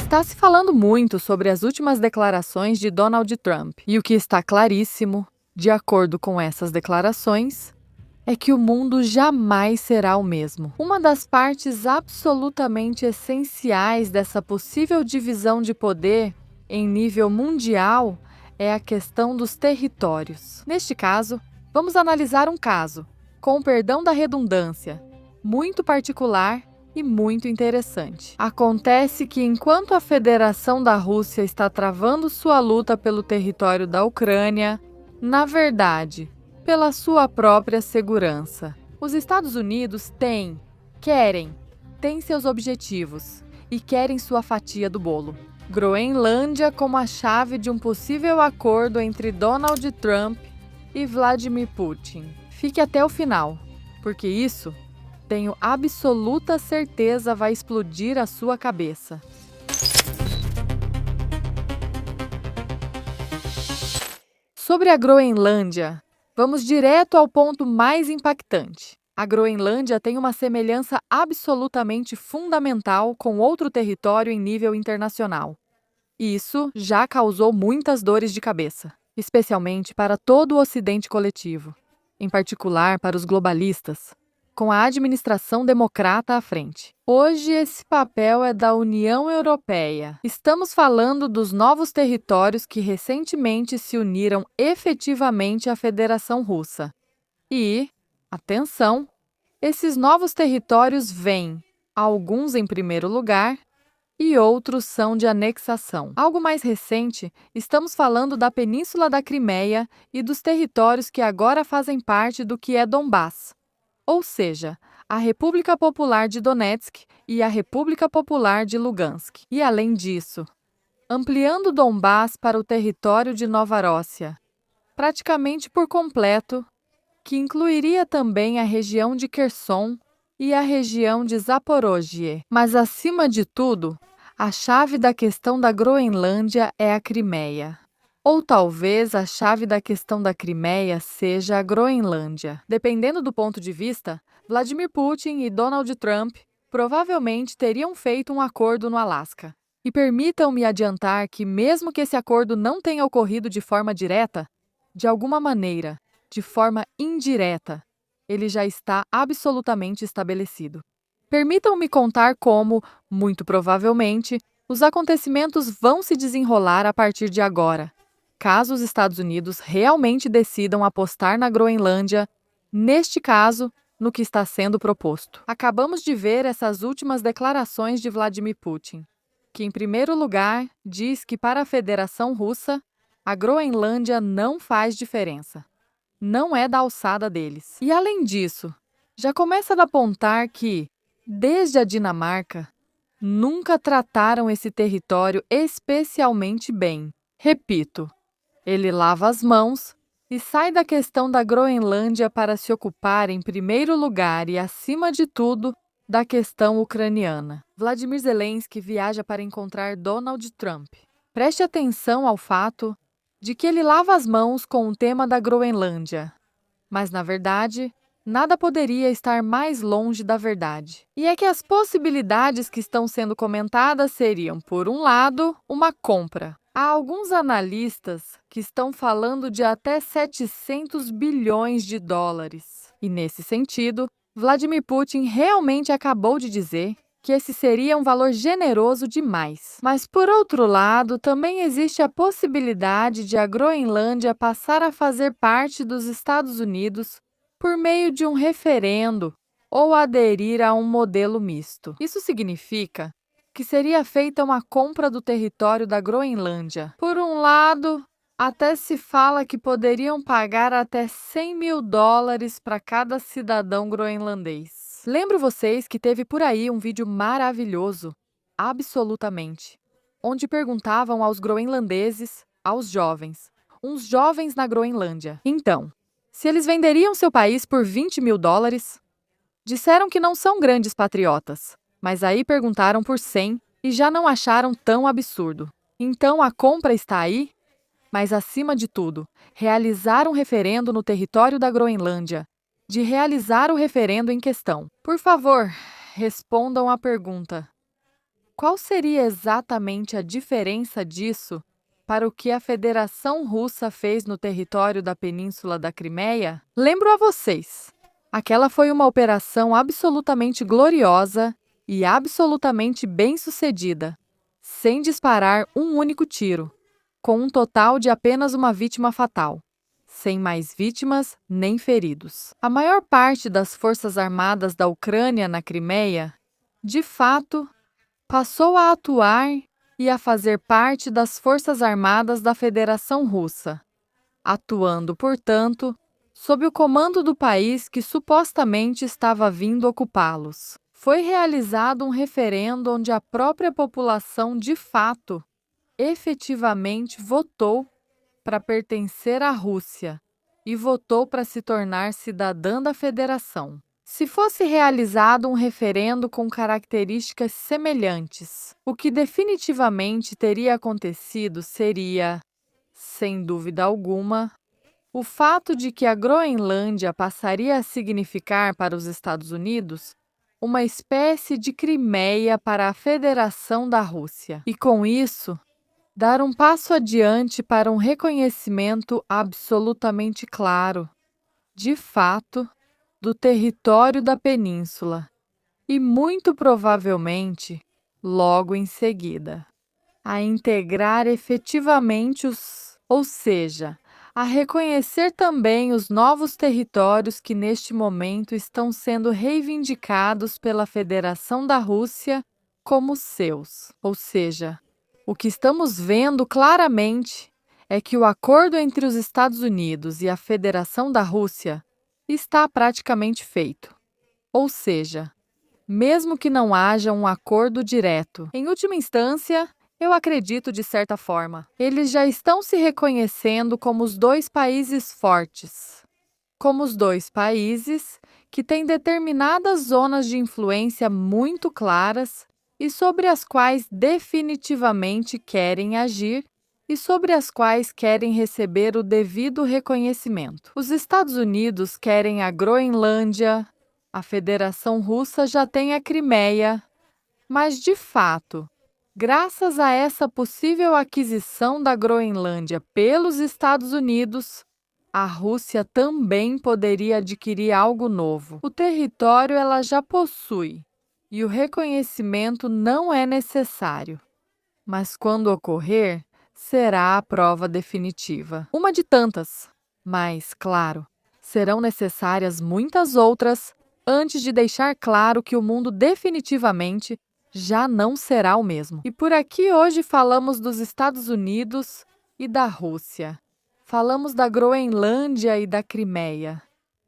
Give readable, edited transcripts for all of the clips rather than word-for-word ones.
Está se falando muito sobre as últimas declarações de Donald Trump, e o que está claríssimo, de acordo com essas declarações, é que o mundo jamais será o mesmo. Uma das partes absolutamente essenciais dessa possível divisão de poder em nível mundial é a questão dos territórios. Neste caso, vamos analisar um caso, com o perdão da redundância, muito particular e muito interessante. Acontece que enquanto a Federação da Rússia está travando sua luta pelo território da Ucrânia, na verdade, pela sua própria segurança, os Estados Unidos têm seus objetivos e querem sua fatia do bolo. Groenlândia como a chave de um possível acordo entre Donald Trump e Vladimir Putin. Fique até o final, porque isso, tenho absoluta certeza, vai explodir a sua cabeça. Sobre a Groenlândia, vamos direto ao ponto mais impactante. A Groenlândia tem uma semelhança absolutamente fundamental com outro território em nível internacional. Isso já causou muitas dores de cabeça, especialmente para todo o Ocidente coletivo, em particular para os globalistas, com a administração democrata à frente. Hoje, esse papel é da União Europeia. Estamos falando dos novos territórios que recentemente se uniram efetivamente à Federação Russa. E, atenção, esses novos territórios vêm, alguns em primeiro lugar, e outros são de anexação. Algo mais recente, estamos falando da Península da Crimeia e dos territórios que agora fazem parte do que é Donbass, ou seja, a República Popular de Donetsk e a República Popular de Lugansk. E além disso, ampliando Donbass para o território de Novaróssia, praticamente por completo, que incluiria também a região de Kherson e a região de Zaporozhye. Mas, acima de tudo, a chave da questão da Groenlândia é a Crimeia. Ou talvez a chave da questão da Crimeia seja a Groenlândia. Dependendo do ponto de vista, Vladimir Putin e Donald Trump provavelmente teriam feito um acordo no Alasca. E permitam-me adiantar que, mesmo que esse acordo não tenha ocorrido de forma direta, de alguma maneira, de forma indireta, ele já está absolutamente estabelecido. Permitam-me contar como, muito provavelmente, os acontecimentos vão se desenrolar a partir de agora, caso os Estados Unidos realmente decidam apostar na Groenlândia, neste caso, no que está sendo proposto. Acabamos de ver essas últimas declarações de Vladimir Putin, que, em primeiro lugar, diz que para a Federação Russa, a Groenlândia não faz diferença. Não é da alçada deles. E, além disso, já começa a apontar que, desde a Dinamarca, nunca trataram esse território especialmente bem. Repito, ele lava as mãos e sai da questão da Groenlândia para se ocupar, em primeiro lugar e acima de tudo, da questão ucraniana. Vladimir Zelensky viaja para encontrar Donald Trump. Preste atenção ao fato de que ele lava as mãos com o tema da Groenlândia. Mas, na verdade, nada poderia estar mais longe da verdade. E é que as possibilidades que estão sendo comentadas seriam, por um lado, uma compra. Há alguns analistas que estão falando de até 700 bilhões de dólares. E, nesse sentido, Vladimir Putin realmente acabou de dizer que esse seria um valor generoso demais. Mas, por outro lado, também existe a possibilidade de a Groenlândia passar a fazer parte dos Estados Unidos por meio de um referendo ou aderir a um modelo misto. Isso significa que seria feita uma compra do território da Groenlândia. Por um lado, até se fala que poderiam pagar até 100 mil dólares para cada cidadão groenlandês. Lembro vocês que teve por aí um vídeo maravilhoso, absolutamente, onde perguntavam aos groenlandeses, aos jovens, uns jovens na Groenlândia, então, se eles venderiam seu país por 20 mil dólares? Disseram que não são grandes patriotas, mas aí perguntaram por 100 e já não acharam tão absurdo. Então a compra está aí? Mas, acima de tudo, realizar um referendo no território da Groenlândia, de realizar o referendo em questão. Por favor, respondam à pergunta: Qual seria exatamente a diferença disso para o que a Federação Russa fez no território da Península da Crimeia? Lembro a vocês, aquela foi uma operação absolutamente gloriosa e absolutamente bem-sucedida, sem disparar um único tiro, com um total de apenas uma vítima fatal, sem mais vítimas nem feridos. A maior parte das forças armadas da Ucrânia na Crimeia, de fato, passou a atuar e a fazer parte das Forças Armadas da Federação Russa, atuando, portanto, sob o comando do país que supostamente estava vindo ocupá-los. Foi realizado um referendo onde a própria população, de fato, efetivamente votou para pertencer à Rússia e votou para se tornar cidadã da Federação. Se fosse realizado um referendo com características semelhantes, o que definitivamente teria acontecido seria, sem dúvida alguma, o fato de que a Groenlândia passaria a significar para os Estados Unidos uma espécie de Crimeia para a Federação da Rússia. E com isso, dar um passo adiante para um reconhecimento absolutamente claro, de fato, do território da península e, muito provavelmente, logo em seguida, a integrar efetivamente ou seja, a reconhecer também os novos territórios que neste momento estão sendo reivindicados pela Federação da Rússia como seus. Ou seja, o que estamos vendo claramente é que o acordo entre os Estados Unidos e a Federação da Rússia está praticamente feito. Ou seja, mesmo que não haja um acordo direto, em última instância, eu acredito de certa forma, eles já estão se reconhecendo como os dois países fortes, como os dois países que têm determinadas zonas de influência muito claras e sobre as quais definitivamente querem agir e sobre as quais querem receber o devido reconhecimento. Os Estados Unidos querem a Groenlândia, a Federação Russa já tem a Crimeia, mas, de fato, graças a essa possível aquisição da Groenlândia pelos Estados Unidos, a Rússia também poderia adquirir algo novo. O território ela já possui e o reconhecimento não é necessário. Mas quando ocorrer, será a prova definitiva. Uma de tantas, mas, claro, serão necessárias muitas outras antes de deixar claro que o mundo definitivamente já não será o mesmo. E por aqui hoje falamos dos Estados Unidos e da Rússia. Falamos da Groenlândia e da Crimeia.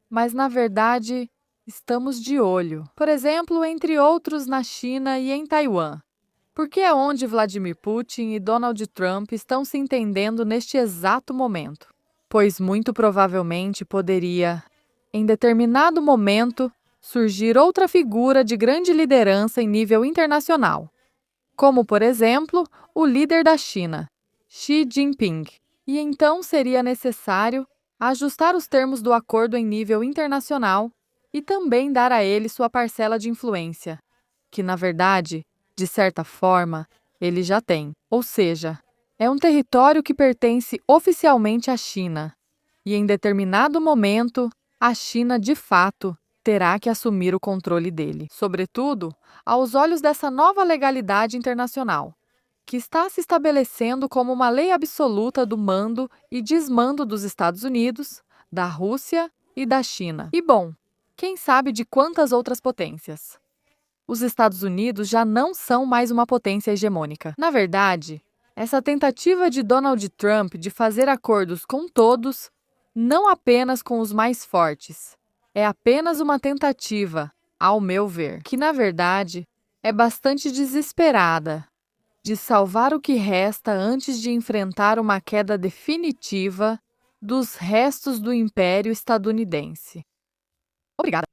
Mas, na verdade, estamos de olho. Por exemplo, entre outros na China e em Taiwan. Porque é onde Vladimir Putin e Donald Trump estão se entendendo neste exato momento. Pois muito provavelmente poderia, em determinado momento, surgir outra figura de grande liderança em nível internacional, como, por exemplo, o líder da China, Xi Jinping. E então seria necessário ajustar os termos do acordo em nível internacional e também dar a ele sua parcela de influência, que, na verdade, de certa forma, ele já tem. Ou seja, é um território que pertence oficialmente à China. E em determinado momento, a China, de fato, terá que assumir o controle dele. Sobretudo, aos olhos dessa nova legalidade internacional, que está se estabelecendo como uma lei absoluta do mando e desmando dos Estados Unidos, da Rússia e da China. E bom, quem sabe de quantas outras potências. Os Estados Unidos já não são mais uma potência hegemônica. Na verdade, essa tentativa de Donald Trump de fazer acordos com todos, não apenas com os mais fortes, é apenas uma tentativa, ao meu ver, que na verdade é bastante desesperada, de salvar o que resta antes de enfrentar uma queda definitiva dos restos do Império Estadunidense. Obrigada.